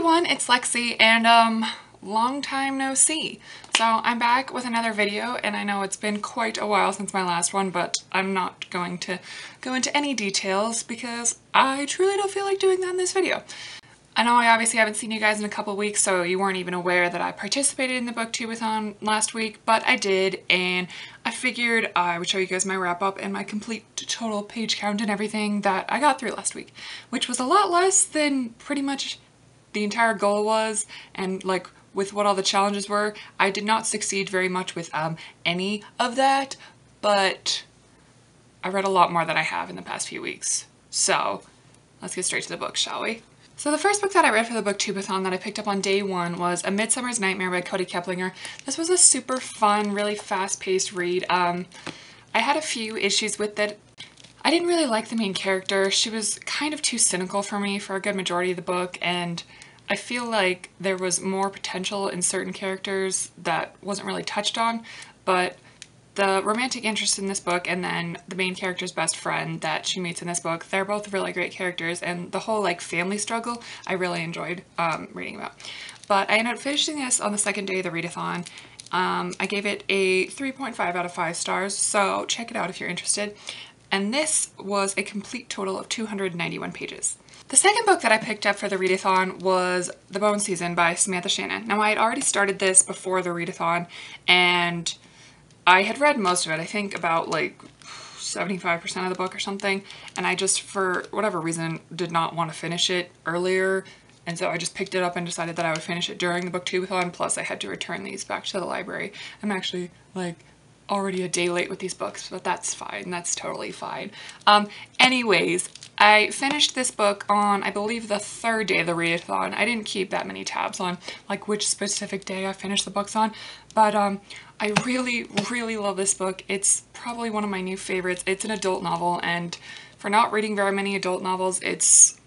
everyone, it's Lexi, and long time no see. So I'm back with another video, and I know it's been quite a while since my last one, but I'm not going to go into any details because I truly don't feel like doing that in this video. I know I obviously haven't seen you guys in a couple weeks, so you weren't even aware that I participated in the BookTubeAthon last week, but I did, and I figured I would show you guys my wrap up and my complete total page count and everything that I got through last week, which was a lot less than pretty much the entire goal was, and like with what all the challenges were. I did not succeed very much with any of that, but I read a lot more than I have in the past few weeks. So let's get straight to the book, shall we? So the first book that I read for the BookTubeAthon that I picked up on day one was A Midsummers Nightmare by Cody Keplinger. This was a super fun, really fast-paced read. I had a few issues with it. I didn't really like the main character. She was kind of too cynical for me for a good majority of the book, and I feel like there was more potential in certain characters that wasn't really touched on, but the romantic interest in this book and then the main character's best friend that she meets in this book, they're both really great characters, and the whole like family struggle I really enjoyed reading about. But I ended up finishing this on the second day of the readathon. I gave it a 3.5 out of 5 stars, so check it out if you're interested. And this was a complete total of 291 pages. The second book that I picked up for the readathon was The Bone Season by Samantha Shannon. Now I had already started this before the readathon, and I had read most of it, I think about like 75% of the book or something, and I just, for whatever reason, did not want to finish it earlier, and so I just picked it up and decided that I would finish it during the BookTubeAthon, plus I had to return these back to the library. I'm actually like already a day late with these books, but that's fine, that's totally fine. Anyways, I finished this book on, I believe, the third day of the readathon. I didn't keep that many tabs on like which specific day I finished the books on, but I really love this book. It's probably one of my new favorites. It's an adult novel, and for not reading very many adult novels, it's,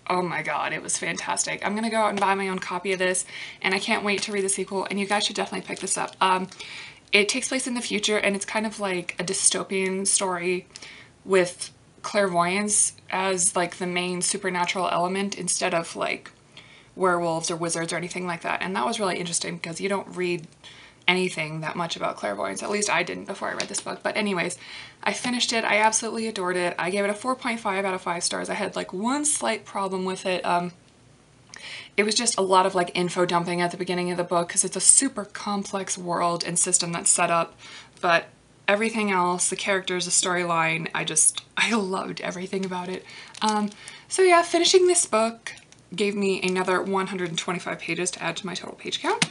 oh my god, it was fantastic. I'm gonna go out and buy my own copy of this, and I can't wait to read the sequel, and you guys should definitely pick this up. It takes place in the future, and it's kind of like a dystopian story with clairvoyance as like the main supernatural element instead of like werewolves or wizards or anything like that. And that was really interesting because you don't read anything that much about clairvoyance. At least I didn't before I read this book. But anyways, I finished it. I absolutely adored it. I gave it a 4.5 out of 5 stars. I had like one slight problem with it. It was just a lot of like info dumping at the beginning of the book because it's a super complex world and system that's set up, but everything else, the characters, the storyline, I loved everything about it. So yeah, finishing this book gave me another 125 pages to add to my total page count.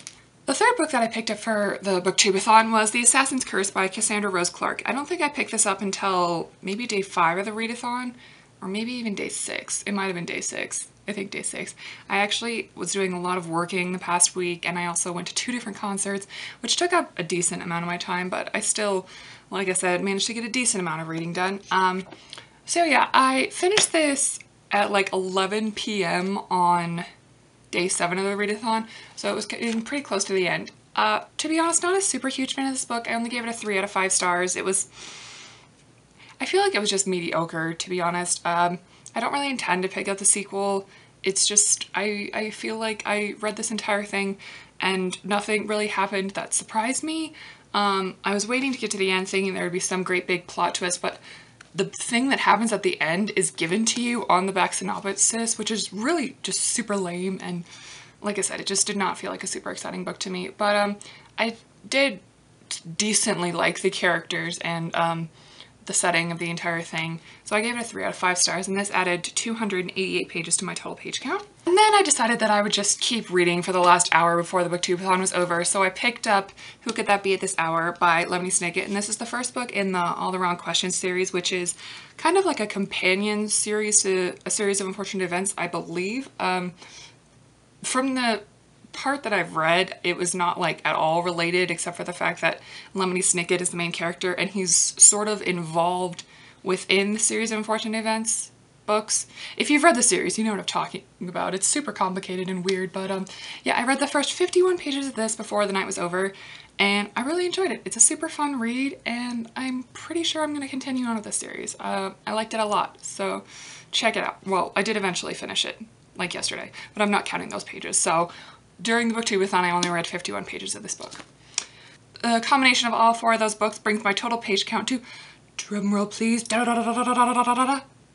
The third book that I picked up for the BookTubeAthon was The Assassin's Curse by Cassandra Rose Clark. I don't think I picked this up until maybe day 5 of the readathon, or maybe even day 6. It might have been day 6. I think day 6. I actually was doing a lot of working the past week, and I also went to 2 different concerts, which took up a decent amount of my time, but I still, like I said, managed to get a decent amount of reading done. So yeah, I finished this at like 11 p.m. on day 7 of the readathon, so it was getting pretty close to the end. To be honest, not a super huge fan of this book. I only gave it a 3 out of 5 stars. I feel like it was just mediocre, to be honest. I don't really intend to pick up the sequel. It's just, I feel like I read this entire thing and nothing really happened that surprised me. I was waiting to get to the end thinking there would be some great big plot twist, but the thing that happens at the end is given to you on the back synopsis, which is really just super lame, and like I said, it just did not feel like a super exciting book to me. But I did decently like the characters and the setting of the entire thing, so I gave it a 3 out of 5 stars, and this added 288 pages to my total page count. And then I decided that I would just keep reading for the last hour before the BookTubeAthon was over, so I picked up Who Could That Be at This Hour by Lemony Snicket, and this is the first book in the All the Wrong Questions series, which is kind of like a companion series to a series of unfortunate events, I believe. From the part that I've read, it was not like at all related, except for the fact that Lemony Snicket is the main character and he's sort of involved within the series of unfortunate events books. If you've read the series, you know what I'm talking about. It's super complicated and weird, but yeah, I read the first 51 pages of this before the night was over, and I really enjoyed it. It's a super fun read, and I'm pretty sure I'm going to continue on with this series. I liked it a lot, so check it out. Well, I did eventually finish it. like yesterday, but I'm not counting those pages. So during the BookTubeAthon, I only read 51 pages of this book. A combination of all 4 of those books brings my total page count to, drumroll please,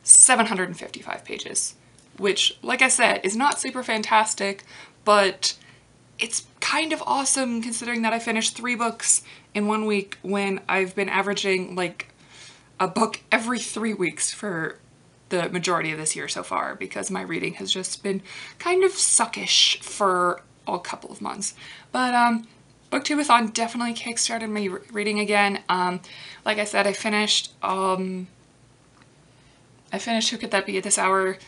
755 pages, which, like I said, is not super fantastic, but it's kind of awesome considering that I finished 3 books in 1 week when I've been averaging like a book every 3 weeks for the majority of this year so far, because my reading has just been kind of suckish for a couple of months. But BookTubeAthon definitely kickstarted me reading again. Like I said, I finished Who Could That Be at This Hour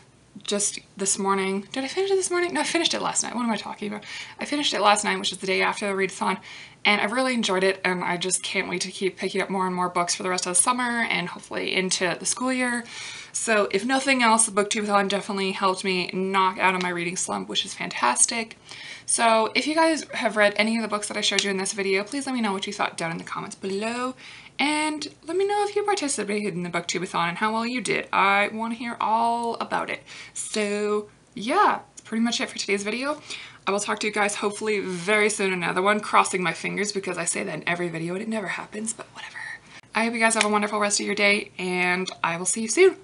just this morning. Did I finish it this morning? No, I finished it last night. What am I talking about? I finished it last night, which is the day after the readathon, and I've really enjoyed it, and I just can't wait to keep picking up more and more books for the rest of the summer and hopefully into the school year. So if nothing else, the BookTubeAthon definitely helped me knock out of my reading slump, which is fantastic. So if you guys have read any of the books that I showed you in this video, please let me know what you thought down in the comments below. And let me know if you participated in the BookTubeAthon and how well you did. I want to hear all about it. So yeah, that's pretty much it for today's video. I will talk to you guys hopefully very soon in another one, crossing my fingers because I say that in every video and it never happens, but whatever. I hope you guys have a wonderful rest of your day, and I will see you soon.